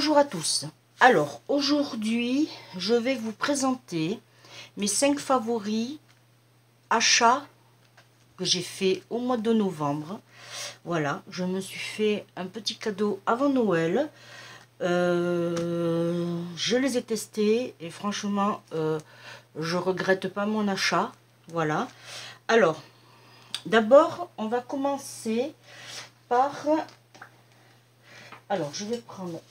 Bonjour à tous. Alors aujourd'hui je vais vous présenter mes 5 favoris achats que j'ai fait au mois de novembre. Voilà, je me suis fait un petit cadeau avant Noël. Je les ai testés et franchement je regrette pas mon achat. Voilà. Alors d'abord on va commencer par... Alors je vais prendre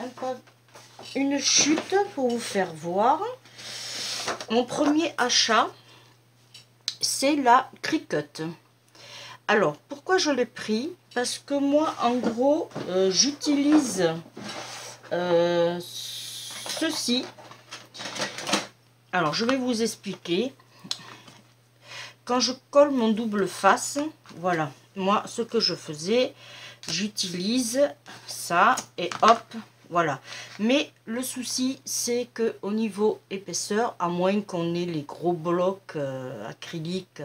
une chute pour vous faire voir. Mon premier achat, c'est la Cricut. Alors pourquoi je l'ai pris? Parce que moi en gros j'utilise ceci. Alors je vais vous expliquer. Quand je colle mon double face, voilà, moi ce que je faisais, j'utilise ça et hop, voilà. Mais le souci c'est que au niveau épaisseur, à moins qu'on ait les gros blocs acryliques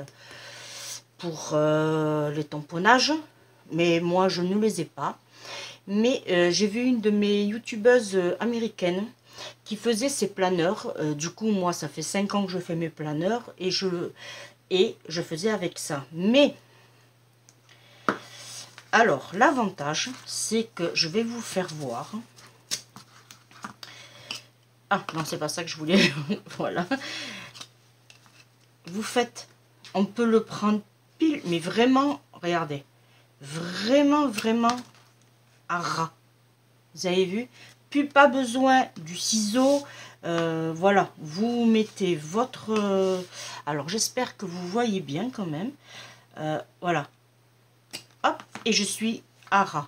pour les tamponnages, mais moi je ne les ai pas. Mais j'ai vu une de mes youtubeuses américaines qui faisait ses planeurs. Du coup moi ça fait 5 ans que je fais mes planeurs et je faisais avec ça. Mais alors l'avantage c'est que je vais vous faire voir. Ah non, c'est pas ça que je voulais. Voilà, vous faites, on peut le prendre pile, mais vraiment, regardez, vraiment à ras. Vous avez vu, plus pas besoin du ciseau. Voilà, vous mettez votre... alors j'espère que vous voyez bien quand même. Voilà, hop, et je suis à ras.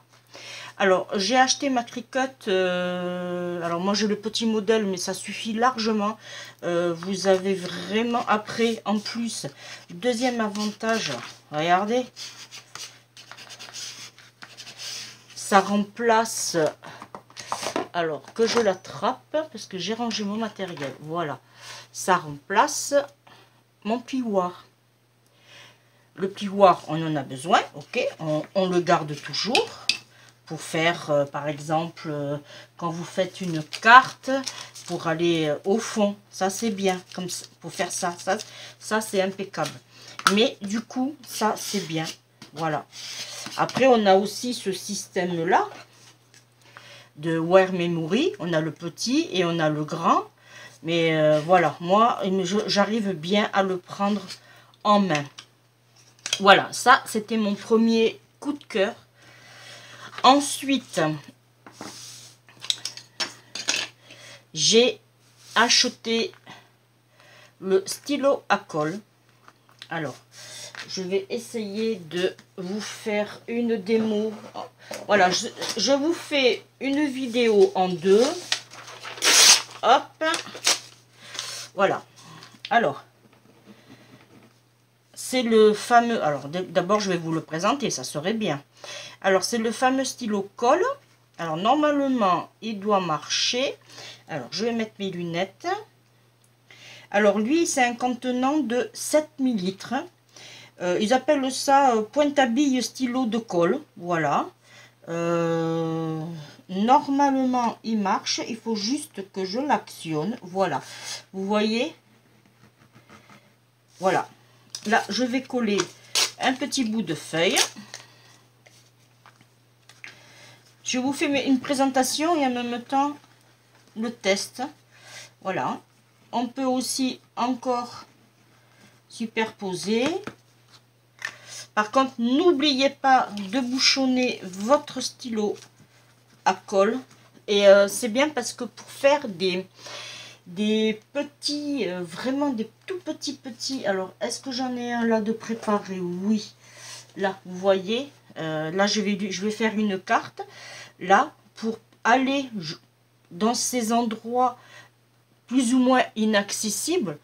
Alors j'ai acheté ma Cricut. Alors moi j'ai le petit modèle, mais ça suffit largement. Vous avez vraiment, après en plus, deuxième avantage, regardez, ça remplace... Alors que je l'attrape parce que j'ai rangé mon matériel. Voilà, ça remplace mon plioir. Le plioir, on en a besoin, ok, on le garde toujours pour faire par exemple quand vous faites une carte pour aller au fond, ça c'est bien, comme ça, pour faire ça c'est impeccable. Mais du coup ça c'est bien, voilà. Après on a aussi ce système là de Wear Memory, on a le petit et on a le grand, mais voilà, moi j'arrive bien à le prendre en main. Voilà, ça c'était mon premier coup de cœur. Ensuite j'ai acheté le stylo à colle. Alors je vais essayer de vous faire une démo. Voilà, je vous fais une vidéo en deux. Hop, voilà. Alors c'est le fameux, alors d'abord je vais vous le présenter, ça serait bien. Alors c'est le fameux stylo colle. Alors normalement il doit marcher. Alors je vais mettre mes lunettes. Alors lui c'est un contenant de 7 ml. Ils appellent ça pointe à bille stylo de colle. Voilà. Normalement il marche, il faut juste que je l'actionne. Voilà, vous voyez, voilà, là je vais coller un petit bout de feuille. Je vous fais une présentation et en même temps le test. Voilà, on peut aussi encore superposer. Par contre, n'oubliez pas de bouchonner votre stylo à colle. Et c'est bien parce que pour faire des petits, vraiment des tout petits. Alors, est-ce que j'en ai un là de préparé? Oui. Là, vous voyez, là, je vais faire une carte. Là, pour aller dans ces endroits plus ou moins inaccessibles,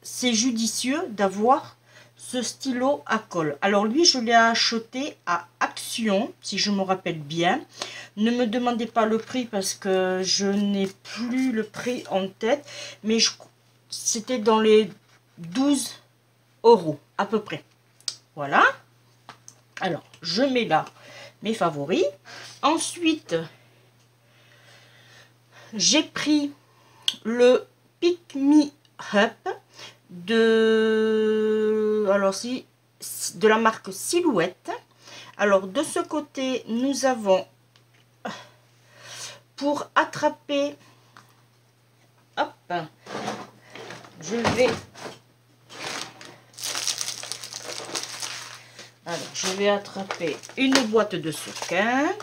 c'est judicieux d'avoir ce stylo à colle. Alors lui je l'ai acheté à Action, si je me rappelle bien. Ne me demandez pas le prix parce que je n'ai plus le prix en tête, mais c'était dans les 12 € à peu près. Voilà, alors je mets là mes favoris. Ensuite j'ai pris le Pick Me Up de, alors si, de la marque Silhouette. Alors de ce côté, nous avons pour attraper, hop, je vais, alors je vais attraper une boîte de sequins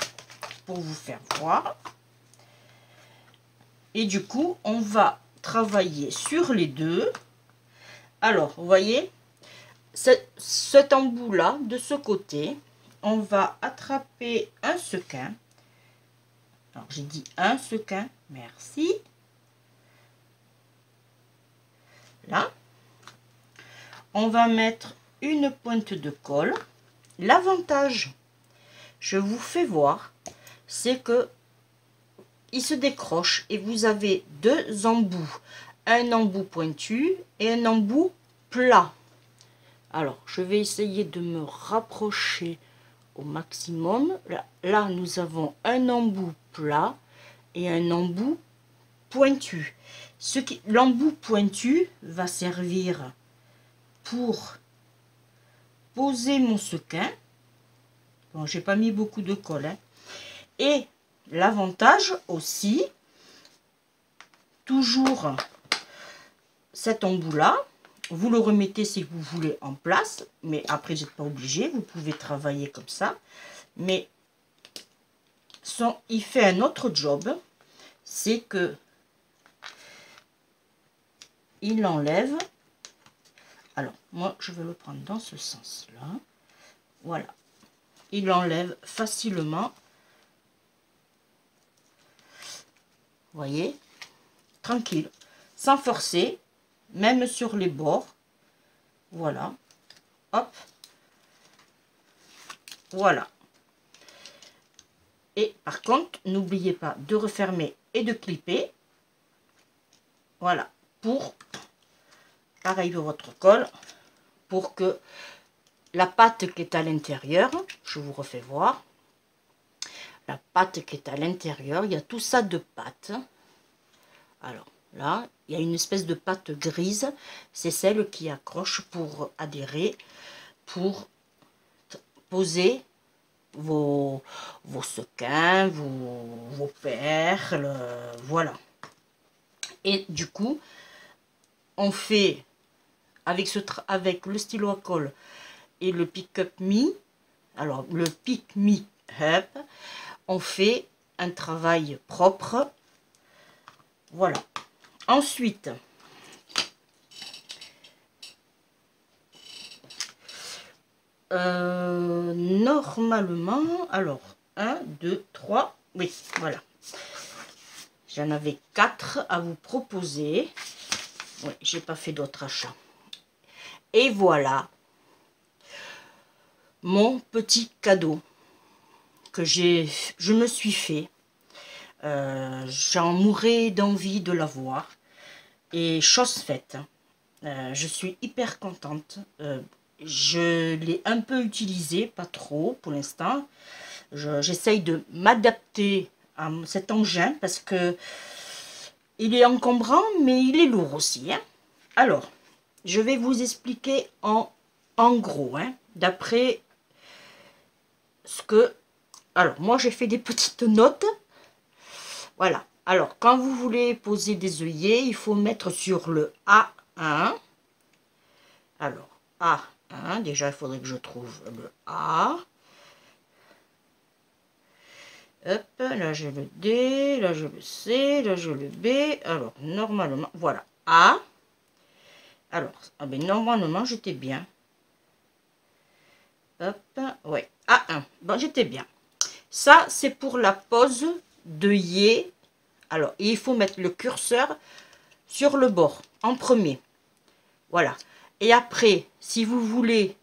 pour vous faire voir. Et du coup, on va travailler sur les deux. Alors, vous voyez, cet embout-là, de ce côté, on va attraper un sequin. Alors, j'ai dit un sequin, merci. Là, on va mettre une pointe de colle. L'avantage, je vous fais voir, c'est que il se décroche et vous avez deux embouts, un embout pointu et un embout plat. Alors je vais essayer de me rapprocher au maximum. Là nous avons un embout plat et un embout pointu. L'embout pointu va servir pour poser mon sequin. Bon, j'ai pas mis beaucoup de colle, hein. Et l'avantage aussi, toujours cet embout là, vous le remettez si vous voulez en place, mais après vous n'êtes pas obligé, vous pouvez travailler comme ça. Mais il fait un autre job, c'est que il enlève. Alors moi je vais le prendre dans ce sens là, voilà, il enlève facilement. Voyez, tranquille, sans forcer, même sur les bords. Voilà, hop, voilà. Et par contre, n'oubliez pas de refermer et de clipper. Voilà, pour, pareil pour votre colle, pour que la pâte qui est à l'intérieur, je vous refais voir. La pâte qui est à l'intérieur, il y a tout ça de pâte. Alors là, il y a une espèce de pâte grise, c'est celle qui accroche pour adhérer, pour poser vos sequins, vos perles, voilà. Et du coup, on fait avec le stylo à colle et le Pick Up Me, alors le Pick Me Up, on fait un travail propre. Voilà. Ensuite, normalement, alors 1, 2, 3, oui, voilà. J'en avais 4 à vous proposer. Oui, j'ai pas fait d'autres achats. Et voilà mon petit cadeau que je me suis fait. J'en mourais d'envie de l'avoir. Et chose faite. Je suis hyper contente. Je l'ai un peu utilisé, pas trop pour l'instant. J'essaye de m'adapter à cet engin parce que il est encombrant, mais il est lourd aussi, hein. Alors, je vais vous expliquer en gros, hein, d'après ce que... Alors, moi, j'ai fait des petites notes. Voilà. Alors, quand vous voulez poser des œillets, il faut mettre sur le A1. Alors, A1, déjà, il faudrait que je trouve le A. Hop, là j'ai le D, là j'ai le C, là j'ai le B. Alors, normalement, voilà, A. Alors, ah ben, normalement, j'étais bien. Hop, ouais, A1. Bon, j'étais bien. Ça, c'est pour la pose d'œillet. Alors, il faut mettre le curseur sur le bord, en premier. Voilà. Et après, si vous voulez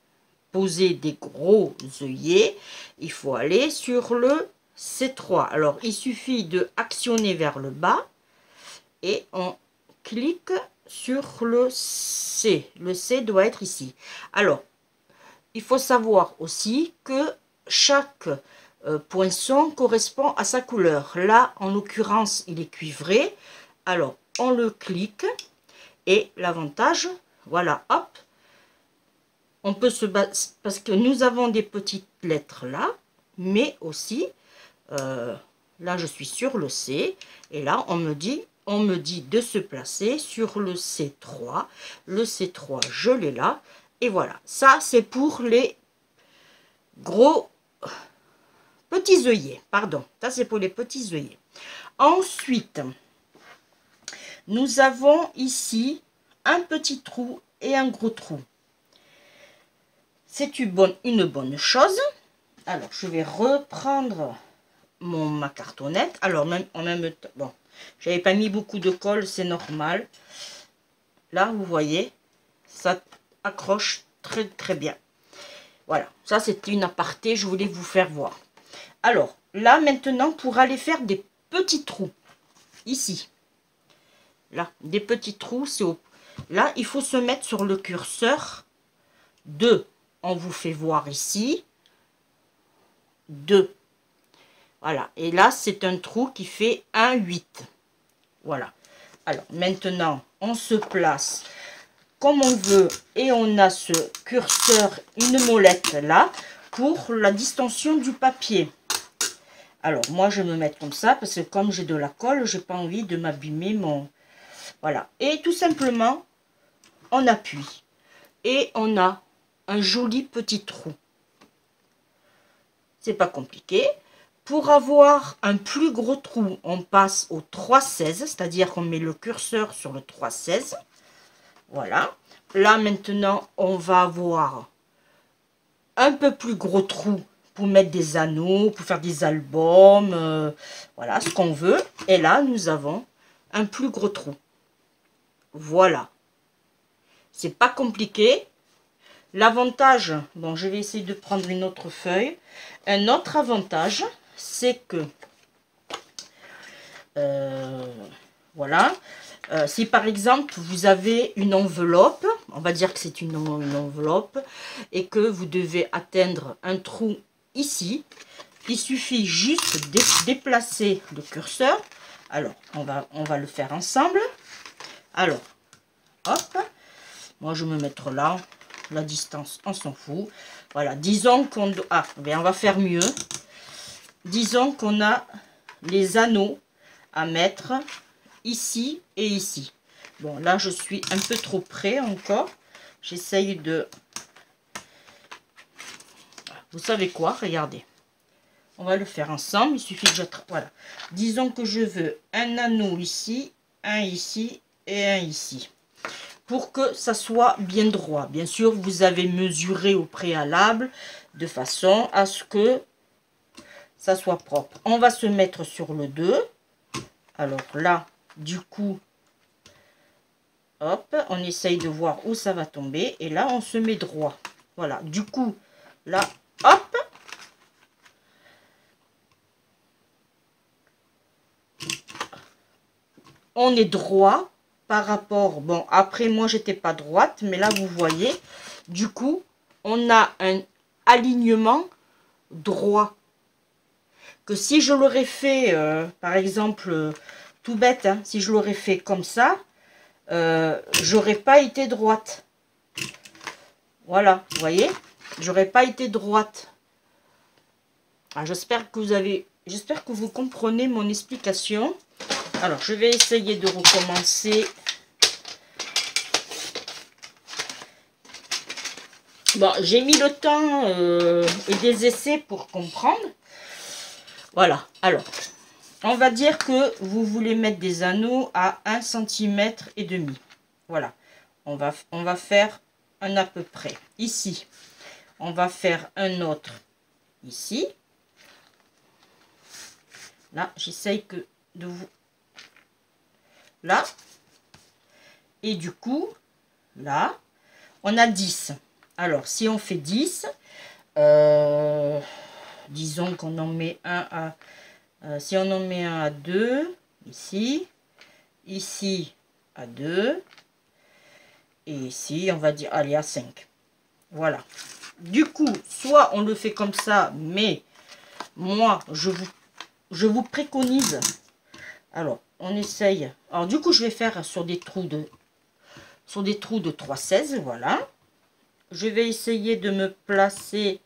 poser des gros œillets, il faut aller sur le C3. Alors, il suffit de actionner vers le bas et on clique sur le C. Le C doit être ici. Alors, il faut savoir aussi que chaque poinçon correspond à sa couleur. Là, en l'occurrence, il est cuivré. Alors, on le clique. Et l'avantage, voilà, hop. On peut se baser, parce que nous avons des petites lettres là, mais aussi, là je suis sur le C, et là on me dit de se placer sur le C3. Le C3, je l'ai là, et voilà. Ça, c'est pour les gros petits œillets, pardon. Ça, c'est pour les petits œillets. Ensuite, nous avons ici un petit trou et un gros trou. C'est une bonne chose. Alors, je vais reprendre ma cartonnette. Alors, en même temps, bon, j'avais pas mis beaucoup de colle, c'est normal. Là, vous voyez, ça accroche très très bien. Voilà, ça c'était une aparté, je voulais vous faire voir. Alors, là maintenant, pour aller faire des petits trous, ici, là, des petits trous, c'est au... Là, il faut se mettre sur le curseur 2. On vous fait voir ici 2. Voilà. Et là, c'est un trou qui fait 1,8. Voilà. Alors, maintenant, on se place comme on veut et on a ce curseur, une molette là, pour la distension du papier. Alors, moi, je vais me mettre comme ça parce que comme j'ai de la colle, j'ai pas envie de m'abîmer mon... Voilà. Et tout simplement, on appuie. Et on a un joli petit trou. C'est pas compliqué. Pour avoir un plus gros trou, on passe au 3,16, c'est-à-dire qu'on met le curseur sur le 3,16. Voilà. Là, maintenant, on va avoir un peu plus gros trou pour mettre des anneaux, pour faire des albums, voilà, ce qu'on veut. Et là, nous avons un plus gros trou. Voilà. C'est pas compliqué. L'avantage, bon, je vais essayer de prendre une autre feuille. Un autre avantage, c'est que, voilà, si par exemple vous avez une enveloppe, on va dire que c'est une enveloppe, et que vous devez atteindre un trou ici, il suffit juste de déplacer le curseur. Alors, on va le faire ensemble. Alors, hop, moi je vais me mettre là. La distance, on s'en fout. Voilà, disons qu'on... Ah, bien, on va faire mieux. Disons qu'on a les anneaux à mettre ici et ici. Bon, là, je suis un peu trop près encore. J'essaye de... Vous savez quoi? Regardez. On va le faire ensemble. Il suffit que je... Voilà. Disons que je veux un anneau ici, un ici et un ici. Pour que ça soit bien droit. Bien sûr, vous avez mesuré au préalable de façon à ce que ça soit propre. On va se mettre sur le 2. Alors là, du coup, hop, on essaye de voir où ça va tomber. Et là, on se met droit. Voilà, du coup, là, hop. On est droit. Par rapport, bon, après moi j'étais pas droite, mais là vous voyez, du coup, on a un alignement droit. Que si je l'aurais fait, par exemple, tout bête, hein, si je l'aurais fait comme ça, j'aurais pas été droite. Voilà, vous voyez, j'aurais pas été droite. Ah, j'espère que vous comprenez mon explication. Alors, je vais essayer de recommencer. Bon, j'ai mis le temps et des essais pour comprendre. Voilà, alors, on va dire que vous voulez mettre des anneaux à 1,5 cm. Voilà, on va faire un à peu près. Ici, on va faire un autre ici. Là, j'essaye de vous... Là, et du coup, là, on a 10. Alors, si on fait 10, disons qu'on en met un à... si on en met un à 2, ici, ici à 2, et ici, on va dire, allez, à 5. Voilà. Du coup, soit on le fait comme ça, mais moi, je vous préconise. Alors, on essaye. Alors, du coup, je vais faire sur des trous de 3,16, voilà. Je vais essayer de me placer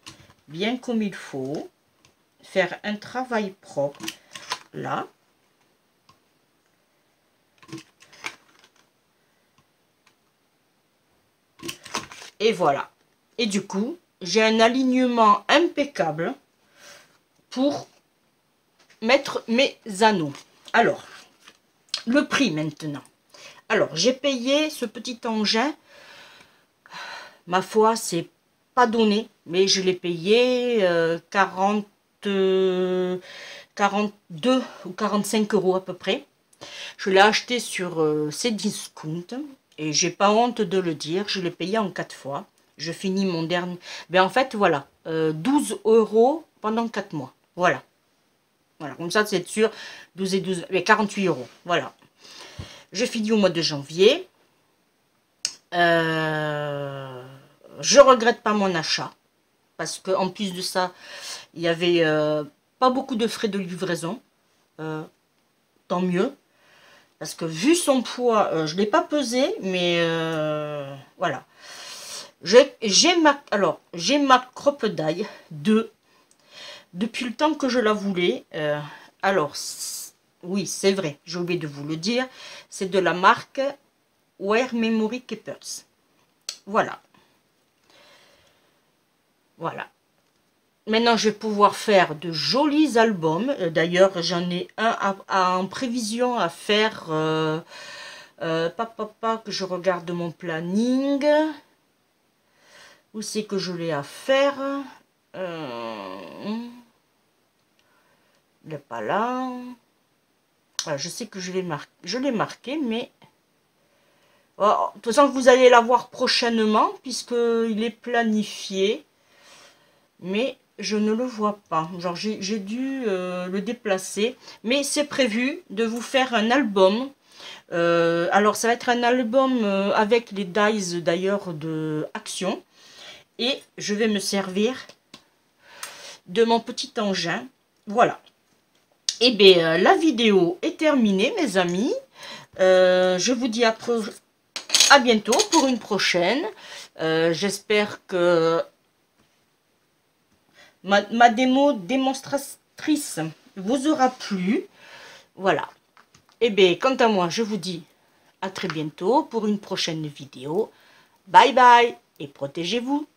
bien comme il faut. Faire un travail propre, là. Et voilà. Et du coup, j'ai un alignement impeccable pour mettre mes anneaux. Alors, le prix maintenant. Alors, j'ai payé ce petit engin. Ma foi, c'est pas donné, mais je l'ai payé 42 ou 45 euros à peu près. Je l'ai acheté sur Cdiscount et j'ai pas honte de le dire, je l'ai payé en 4 fois. Je finis mon dernier... Ben en fait, voilà, 12 euros pendant 4 mois. Voilà. Voilà, comme ça, c'est sûr, 12 et 12, mais 48 euros. Voilà. Je finis au mois de janvier. Je regrette pas mon achat. Parce qu'en plus de ça, il y avait pas beaucoup de frais de livraison. Tant mieux. Parce que vu son poids, je ne l'ai pas pesé, mais voilà. J'ai ma crocodile depuis le temps que je la voulais. Alors, oui, c'est vrai, j'ai oublié de vous le dire. C'est de la marque Wear Memory Keepers. Voilà. Voilà. Maintenant, je vais pouvoir faire de jolis albums. D'ailleurs, j'en ai un en prévision à faire. Que je regarde mon planning. Où c'est que je l'ai à faire? Il n'est pas là. Voilà, je sais que je l'ai marqué, mais... Oh, de toute façon, vous allez la voir prochainement, puisqu'il est planifié. Mais je ne le vois pas. Genre, j'ai dû le déplacer. Mais c'est prévu de vous faire un album. Alors, ça va être un album avec les dies, d'ailleurs, de Action. Et je vais me servir de mon petit engin. Voilà. Et bien, la vidéo est terminée, mes amis. Je vous dis à bientôt pour une prochaine. J'espère que ma démonstratrice vous aura plu. Voilà. Et bien, quant à moi, je vous dis à très bientôt pour une prochaine vidéo. Bye bye et protégez-vous.